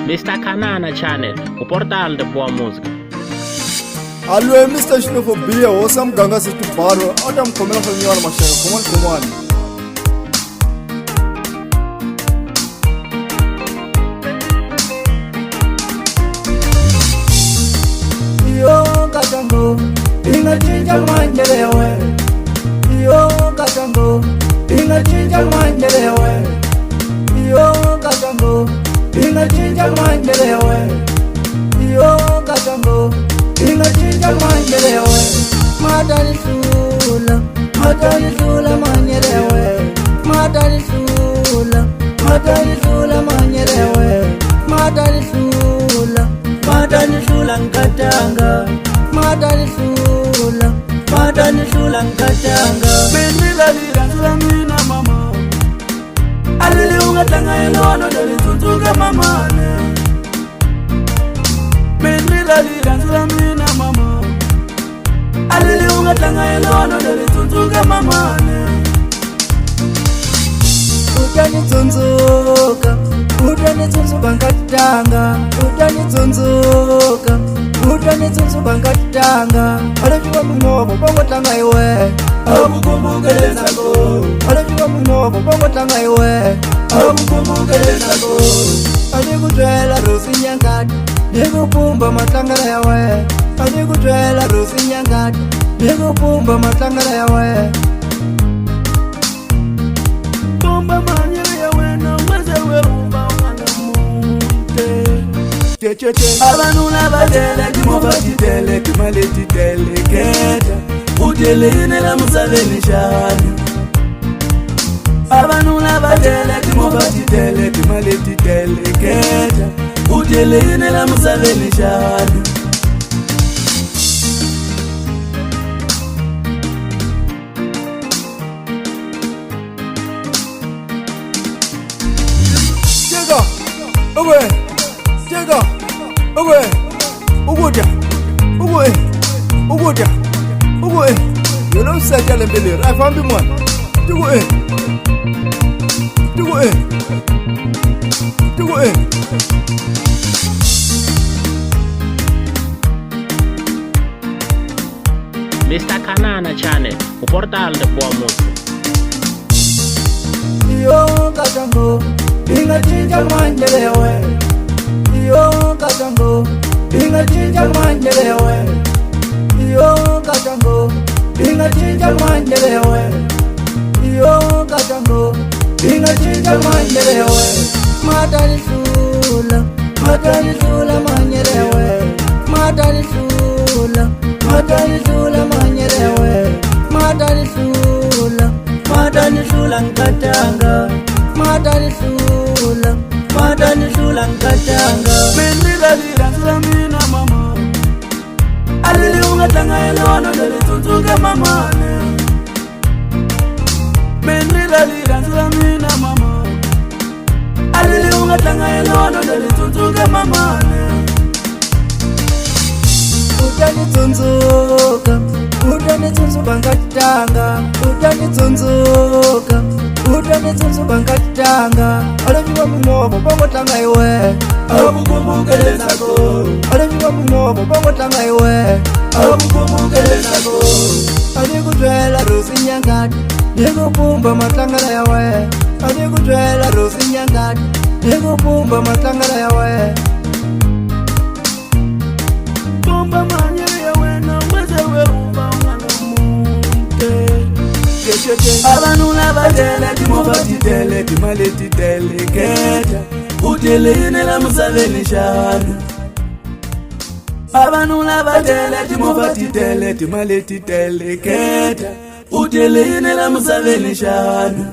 Mr. Kanana Channel, o portal de boa música. Alô, Mr. Xenofobia, ouça mganga se tu paro, olha me comendo para minha alma chega, como on. Yo katango, inachinja manjelewe. Yo katango, inachinja manjelewe. Yo katango, inachinja manjelewe. Yo katango, inachinja manjelewe. Matali sula manjelewe. Matali sula manjelewe. Matali sula nkatanga. Matali sula nkatanga. Benila lira mina mama. Alele ungatanga elono dele tutuga mama ne. Benila lira mina mama. Alele ungatanga elono dele tutuga mama ne. Utanitsonzoka nkatanga. Utanitsonzoka nkatanga. Alajuwa mungobo bongo tanga iwe. Abukumbukeleza go. Alajuwa mungobo bongo tanga iwe. Abukumbukeleza go. Alikutwela rusi nyangati, nikupumba matangala yawe. Alikutwela rusi nyangati, nikupumba matangala yawe. Bomba manyere yawe na mwezewe umba wana mute. Abanula badele kimobatitele kimaletitele keta. Utele inela musaveni shani. Abanula badele kimobatitele kimaletitele keta. Utele inela musaveni shani. Chega, uguja, you know say tell Billy, I found him one. Do it. Mr. Kanana Channel, o portal de boa música. Yo katango, inachinja manjelewe. Yo katango, inachinja manjelewe. Yo katango, inachinja manjelewe. Yo katango, inachinja manjelewe. Matali sula manjelewe. Matali sula manjelewe. Matali sula nkatanga. Matali sula nkatanga. Benila lira mina mama. Alele ungatanga elono dele tutuga mama ne. Benila lira mina mama. Alele ungatanga elono dele tutuga mama ne. Utanitsonzoka nkatanga. Utanitsonzoka nkatanga. Alajuwa mungobo bongo tanga iwe. Abukumbukeleza go. Alajuwa mungobo bongo tanga iwe. Abukumbukeleza go. Alikutwela rusi nyangati, nikupumba matangala yawe. Alikutwela rusi nyangati, nikupumba matangala yawe. Bomba manyere yawe na mwezewe umba wana mute. Abanula badele kimobatitele kimaletitele keta. Utele inela musaveni shani. Abanula badele kimobatitele kimaletitele keta. Utele inela musaveni shani.